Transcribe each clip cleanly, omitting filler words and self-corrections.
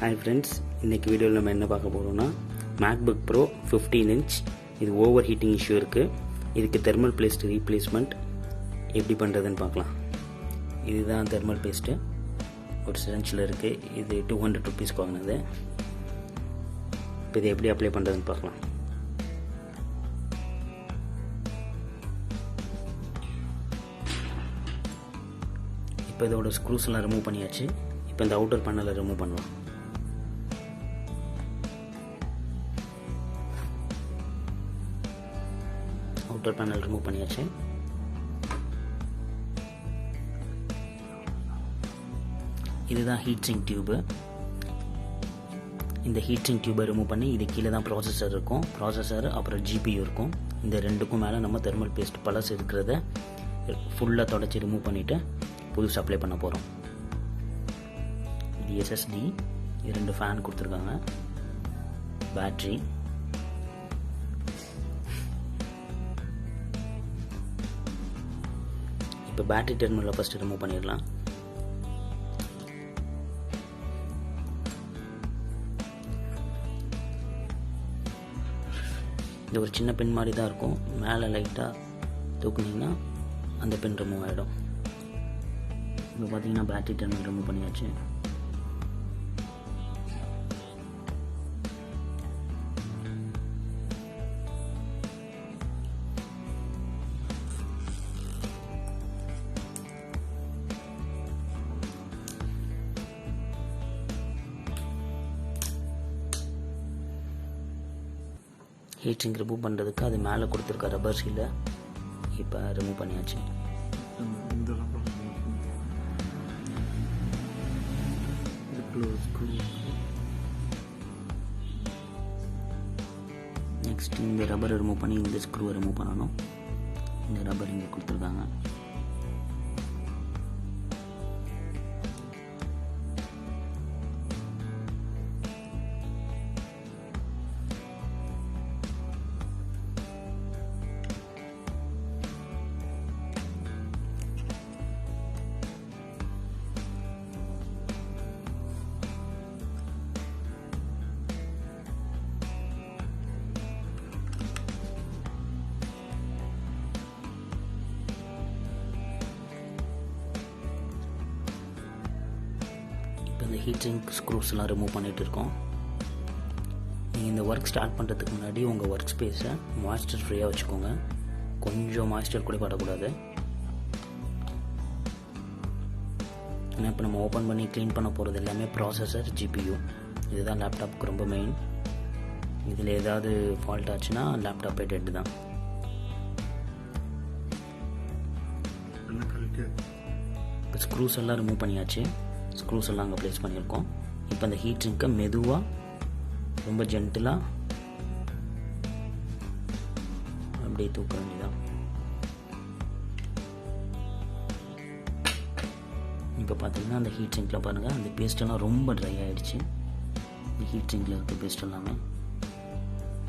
Hi friends, இன்றைக்கி வீடியோவில் நம்ம என்ன பார்க்க போகிறோம்னா MacBook Pro 15 inch. இது ஓவர் ஹீட்டிங் இஷ்யூ இருக்குது. இதுக்கு தெர்மல் பேஸ்ட் ரீப்ளேஸ்மெண்ட் எப்படி பண்ணுறதுன்னு பார்க்கலாம். இதுதான் தெர்மல் பேஸ்ட்டு, ஒரு சிரஞ்சில் இருக்குது. இது 200 rupees வாங்கினது. இப்போ இதை எப்படி அப்ளை பண்ணுறதுன்னு பார்க்கலாம். இப்போ இதோட ஸ்க்ரூஸ் எல்லாம் ரிமூவ் பண்ணியாச்சு. இப்போ இந்த அவுட்டர் பேனலை ரிமூவ் பண்ணலாம். அவுட்டர் பேனல் ரிமூவ் பண்ணியாச்சு. இதுதான் ஹீட் சிங்க் டியூபு. இந்த ஹீட் சிங்க் டியூபை ரிமூவ் பண்ணி இது கீழே தான் ப்ராசஸர் இருக்கும். ப்ராசஸர் அப்புறம் GPU இருக்கும். இந்த ரெண்டுக்கும் மேலே நம்ம தெர்மல் பேஸ்ட் பழசு இருக்கிறத ஃபுல்லாக தொடச்சி ரிமூவ் பண்ணிவிட்டு புதுசு அப்ளை பண்ண போகிறோம். இது SSD, 2 ஃபேன் கொடுத்துருக்காங்க, பேட்ரி, இப்போ பேட்டரி டெர்மினலை ஃபஸ்ட்டு ரிமூவ் பண்ணிடலாம். இது ஒரு சின்ன பின் மாதிரி தான் இருக்கும். மேலே லைட்டாக தூக்குனிங்கன்னா அந்த பின் ரிமூவ் ஆகிடும். இப்போ பார்த்தீங்கன்னா பேட்டரி டெர்மினல் ரிமூவ் பண்ணியாச்சு. ஹீட் சிங்க் ரிமூவ் பண்ணுறதுக்கு அது மேலே கொடுத்துருக்க ரப்பர் சீலை இப்போ ரிமூவ் பண்ணியாச்சு. நெக்ஸ்ட் இந்த ரப்பரை ரிமூவ் பண்ணி இந்த ஸ்க்ரூவை ரிமூவ் பண்ணணும். இந்த ரப்பர் இங்கே கொடுத்துருக்காங்க. இந்த ஹீட் சிங்க் ஸ்க்ரூஸ்லாம் ரிமூவ் பண்ணிகிட்டு இருக்கோம். நீங்கள் இந்த ஒர்க் ஸ்டார்ட் பண்ணுறதுக்கு முன்னாடி உங்கள் ஒர்க் ஸ்பேஸை மாய்ஸ்சர் ஃப்ரீயாக வச்சுக்கோங்க. கொஞ்சம் மாய்ஸ்சர் கூட படக்கூடாது. ஏன்னா இப்போ நம்ம ஓப்பன் பண்ணி க்ளீன் பண்ண போகிறது எல்லாமே ப்ராசஸர், GPU. இதுதான் லேப்டாப்புக்கு ரொம்ப மெயின். இதில் ஏதாவது ஃபால்ட் ஆச்சுன்னா லேப்டாப்பே டெட் தான். இப்போ ஸ்க்ரூஸ் எல்லாம் ரிமூவ் பண்ணியாச்சு. ஸ்க்ரூஸ் எல்லாம் அங்கே ப்ளேஸ் பண்ணியிருக்கோம். இப்போ அந்த ஹீட் சிங்கை மெதுவாக ரொம்ப ஜென்டிலாக அப்படியே தூக்க வேண்டியதான். இப்போ பார்த்தீங்கன்னா அந்த ஹீட் சிங்கில் பாருங்கள், அந்த பேஸ்டெல்லாம் ரொம்ப ட்ரை ஆகிடுச்சு. இந்த ஹீட் சிங்கில் இருக்க பேஸ்ட் எல்லாமே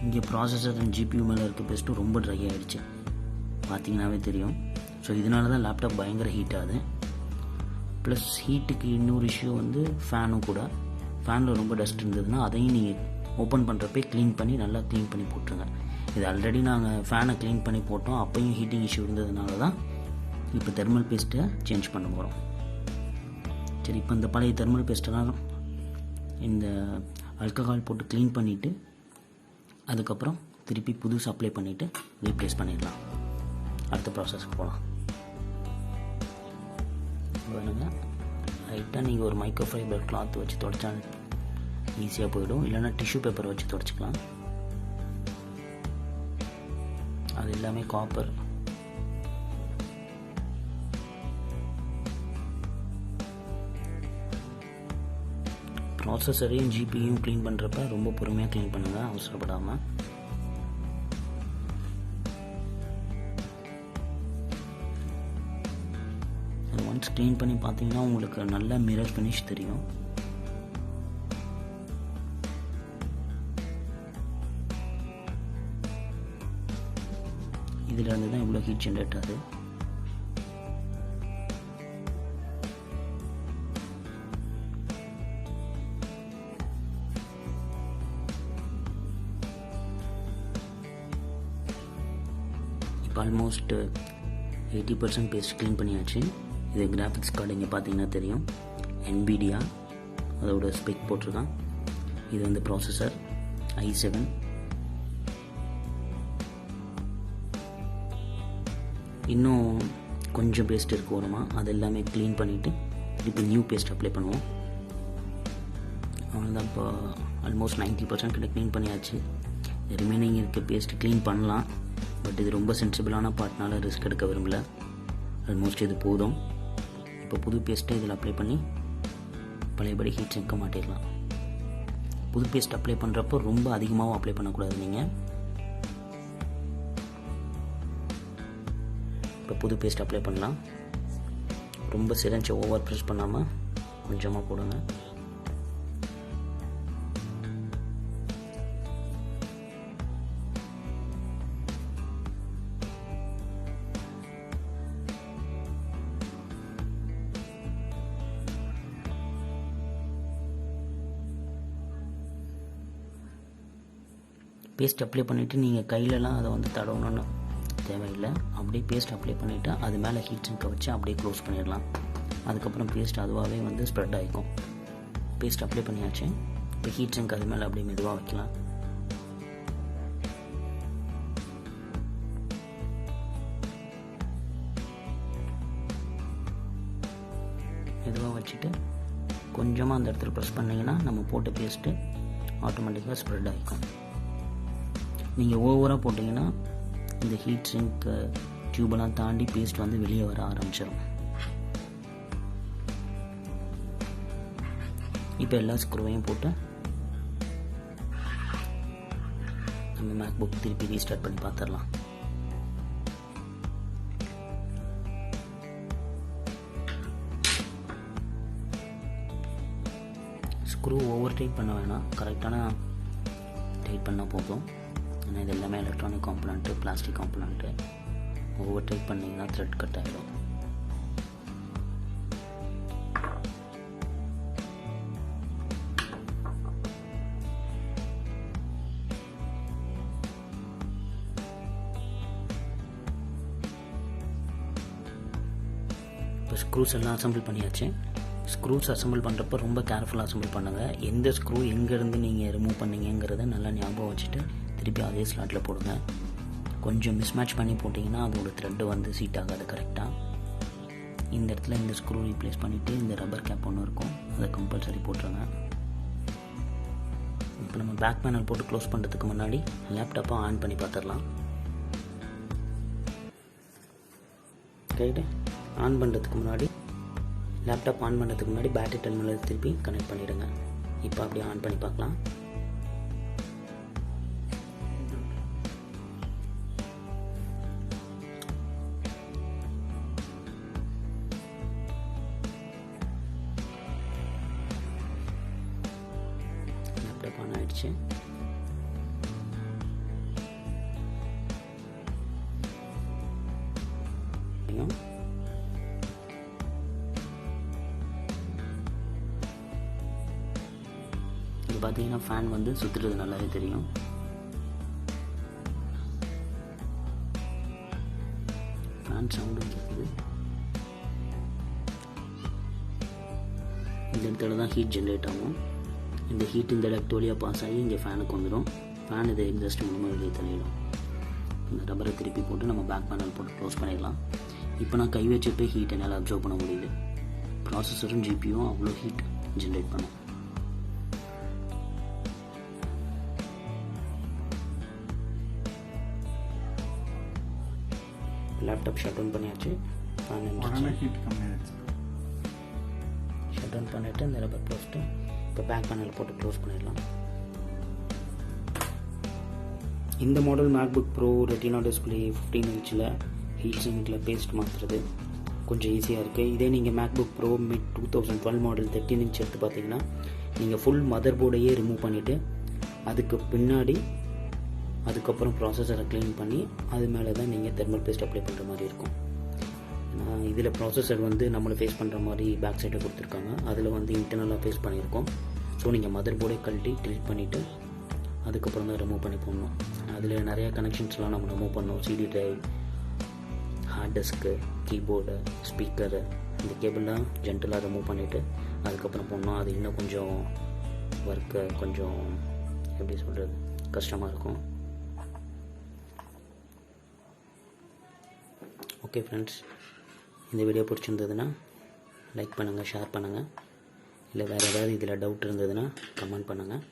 இங்கே ப்ராசஸர் அண்ட் GPU மேலே இருக்க பேஸ்ட்டும் ரொம்ப ட்ரை ஆகிடுச்சு. பார்த்தீங்கன்னாவே தெரியும். ஸோ இதனால தான் லேப்டாப் பயங்கர ஹீட் ஆகுது. ப்ளஸ் ஹீட்டுக்கு இன்னொரு இஷ்யூ வந்து ஃபேனும் கூட. ஃபேனில் ரொம்ப டஸ்ட் இருந்ததுன்னா அதையும் நீங்கள் ஓப்பன் பண்ணுறப்பே க்ளீன் பண்ணி நல்லா க்ளீன் பண்ணி போட்டுருங்க. இது ஆல்ரெடி நாங்கள் ஃபேனை க்ளீன் பண்ணி போட்டோம். அப்போயும் ஹீட்டிங் இஷ்யூ இருந்ததுனால தான் இப்போ தெர்மல் பேஸ்ட்டை சேஞ்ச் பண்ண போகிறோம். சரி, இப்போ இந்த பழைய தெர்மல் பேஸ்ட்டெல்லாம் இந்த ஆல்கஹால் போட்டு க்ளீன் பண்ணிவிட்டு அதுக்கப்புறம் திருப்பி புதுசு அப்ளை பண்ணிவிட்டு ரீப்ளேஸ் பண்ணிடலாம். அடுத்த ப்ராசஸ்க்கு போகலாம். வேணுங்க லைட்டாக நீங்கள் ஒரு மைக்ரோஃபைபர் கிளாத் வச்சு தொடச்சா ஈஸியாக போயிடும். இல்லைன்னா டிஷ்யூ பேப்பர் வச்சு தொடச்சிக்கலாம். அது எல்லாமே காப்பர். ப்ராசஸரையும் GPUயும் க்ளீன் பண்ணுறப்ப ரொம்ப பொறுமையாக க்ளீன் பண்ணுங்கள், அவசரப்படாமல். ஒன்ஸ் க்ளீன் பண்ணி பார்த்தீங்கன்னா உங்களுக்கு நல்ல மிரர் ஃபினிஷ் தெரியும். இதில் இருந்து தான் இவ்வளோ ஹீட் ஜென்ரேட் ஆகுது. ஆல்மோஸ்ட் 80% பேஸ்ட் க்ளீன் பண்ணியாச்சு. இது கிராஃபிக்ஸ் கார்டு இங்கே பார்த்தீங்கன்னா தெரியும், NVIDIA அதோட ஸ்பெக் போட்டிருக்கான். இது வந்து ப்ராசஸர் i7. இன்னும் கொஞ்சம் பேஸ்ட் இருக்கு ஓரமாக, அது எல்லாமே க்ளீன் பண்ணிவிட்டு திருப்பி நியூ பேஸ்ட் அப்ளை பண்ணுவோம். அவ்வளோதான். இப்போ ஆல்மோஸ்ட் 90% கிட்ட க்ளீன் பண்ணியாச்சு. ரிமைனிங் இருக்க பேஸ்ட் க்ளீன் பண்ணலாம், பட் இது ரொம்ப சென்சிபிளான பார்ட்னால ரிஸ்க் எடுக்க விரும்பல. ஆல்மோஸ்ட் இது போதும். இப்போ புது பேஸ்ட்டை இதில் அப்ளை பண்ணி பழையபடி ஹீட் சிங்க்க மாட்டிடலாம். புது பேஸ்ட் அப்ளை பண்ணுறப்போ ரொம்ப அதிகமாகவும் அப்ளை பண்ணக்கூடாது நீங்கள். இப்போ புது பேஸ்ட் அப்ளை பண்ணலாம். ரொம்ப சிரஞ்சை ஓவர் ப்ரெஸ் பண்ணாமல் கொஞ்சமாக போடுங்க. பேஸ்ட் அப்ளை பண்ணிவிட்டு நீங்கள் கையிலலாம் அதை வந்து தடவணும்னு தேவையில்லை. அப்படியே பேஸ்ட் அப்ளை பண்ணிவிட்டு அது மேலே ஹீட் சிங்கை வச்சு அப்படியே க்ளோஸ் பண்ணிடலாம். அதுக்கப்புறம் பேஸ்ட் அதுவாகவே வந்து ஸ்ப்ரெட் ஆகிக்கும். பேஸ்ட் அப்ளை பண்ணியாச்சு. இப்போ ஹீட் சிங்க் அது மேலே அப்படியே மெதுவாக வைக்கலாம். மெதுவாக வச்சுட்டு கொஞ்சமாக அந்த இடத்துல ப்ரெஸ் பண்ணிங்கன்னா நம்ம போட்ட பேஸ்ட்டு ஆட்டோமேட்டிக்காக ஸ்ப்ரெட் ஆகிக்கும். நீங்கள் ஓவராக போட்டிங்கன்னா இந்த ஹீட் சிங்க் டியூபெல்லாம் தாண்டி பேஸ்ட் வந்து வெளியே வர ஆரம்பிச்சிடும். இப்போ எல்லா ஸ்க்ரூவையும் போட்டு நம்ம மேக்புக் திருப்பி ரீஸ்டார்ட் பண்ணி பார்த்துடலாம். ஸ்க்ரூ ஓவர் டைட் பண்ண வேணாம், கரெக்டான டைட் பண்ணால் போதும். ஏன்னா இது எல்லாமே electronic component, plastic component. Over tight பண்ணிங்கன்னா த்ரெட் கட் ஆகிடும். இப்போ ஸ்க்ரூஸ் எல்லாம் அசம்பிள் பண்ணியாச்சு. ஸ்க்ரூஸ் அசம்பிள் பண்ணுறப்போ ரொம்ப கேர்ஃபுல்லாக அசம்பிள் பண்ணுங்கள். எந்த ஸ்க்ரூ எங்கேருந்து நீங்கள் ரிமூவ் பண்ணீங்கிறத நல்லா ஞாபகம் வச்சுட்டு திருப்பி அதே ஸ்லாட்டில் போடுங்க. கொஞ்சம் மிஸ்மேட்ச் பண்ணி போட்டிங்கன்னா அதோட த்ரெட்டு வந்து சீட் ஆகாது கரெக்டாக. இந்த இடத்துல இந்த ஸ்க்ரூ ரீப்ளேஸ் பண்ணிவிட்டு இந்த ரப்பர் கேப் ஒன்று இருக்கும், அதை கம்பல்சரி போட்டுருங்க. இப்போ நம்ம பேக் பேனல் போட்டு க்ளோஸ் பண்ணுறதுக்கு முன்னாடி லேப்டாப்பை ஆன் பண்ணி பார்த்துடலாம். ரைட்டு, ஆன் பண்ணுறதுக்கு முன்னாடி லேப்டாப் ஆன் பண்ணுறதுக்கு முன்னாடி பேட்டரி டெர்மினல் திருப்பி கனெக்ட் பண்ணிவிடுங்க. இப்போ அப்படியே ஆன் பண்ணி பார்க்கலாம். லேப்டாப் ஆன் ஆகிடுச்சு. இது பார்த்தீங்கன்னா ஃபேன் வந்து சுற்றுறது நல்லாவே தெரியும். ஃபேன் சவுண்டும் கேட்குது. இந்த இடத்துல தான் ஹீட் ஜென்ரேட் ஆகும். இந்த ஹீட் இந்த இடத்து வழியாக பாஸ் ஆகி இங்கே ஃபேனுக்கு வந்துடும். ஃபேன் இதை எக்ஸாஸ்ட் மூலமாக வெளியே தள்ளிடும். இந்த ரப்பரை திருப்பி போட்டு நம்ம பேக் பேனல் போட்டு க்ளோஸ் பண்ணிடலாம். இப்போ நான் கை வச்சுட்டு ஹீட் என்னால் அப்சர்வ் பண்ண முடியுது. ப்ராசஸரும் ஜிபியும் அவ்வளோ ஹீட் ஜென்ரேட் பண்ணும். லேப்டாப் ஷட் டவுன் பண்ணியாச்சு. ஷட் டவுன் பண்ணிவிட்டு இந்த ரப்பர் க்ளோஸ்ட்டு இப்போ பேக் பேனல் போட்டு க்ளோஸ் பண்ணிடலாம். இந்த model MacBook bro retina display 15 இன்ச்சில் ஹீட் சிங்கில் பேஸ்ட் மாற்றுறது கொஞ்சம் ஈஸியாக இருக்குது. இதே நீங்கள் MacBook bro mid 2012 model 13 inch எடுத்து பார்த்தீங்கன்னா நீங்கள் ஃபுல் மதர் போர்டையே ரிமூவ் பண்ணிவிட்டு அதுக்கப்புறம் ப்ராசஸரை க்ளீன் பண்ணி அது மேலே தான் நீங்கள் தெர்மல் பேஸ்ட் அப்ளை பண்ணுற மாதிரி இருக்கும். இதில் ப்ராசஸர் வந்து நம்மளை ஃபேஸ் பண்ணுற மாதிரி பேக் சைடை கொடுத்துருக்காங்க. அதில் வந்து இன்டர்னலாக ஃபேஸ் பண்ணியிருக்கோம். ஸோ நீங்கள் மதர் போர்டே கழட்டி டிலீட் பண்ணிவிட்டு அதுக்கப்புறம் தான் ரிமூவ் பண்ணி போடணும். அதில் நிறையா கனெக்ஷன்ஸ்லாம் நம்ம ரிமூவ் பண்ணோம். CD drive, hard disk, keyboard, speaker, இந்த கேபிள்லாம் ஜென்டலாக ரிமூவ் பண்ணிவிட்டு அதுக்கப்புறம் போனோம். அது இன்னும் கொஞ்சம் ஒர்க்கு கொஞ்சம் எப்படி சொல்கிறது கஷ்டமாக இருக்கும். ஓகே ஃப்ரெண்ட்ஸ், இந்த வீடியோ பிடிச்சிருந்ததுன்னா லைக் பண்ணுங்கள், ஷேர் பண்ணுங்கள். இல்லை வேறு ஏதாவது இதில் டவுட் இருந்ததுன்னா கமெண்ட் பண்ணுங்கள்.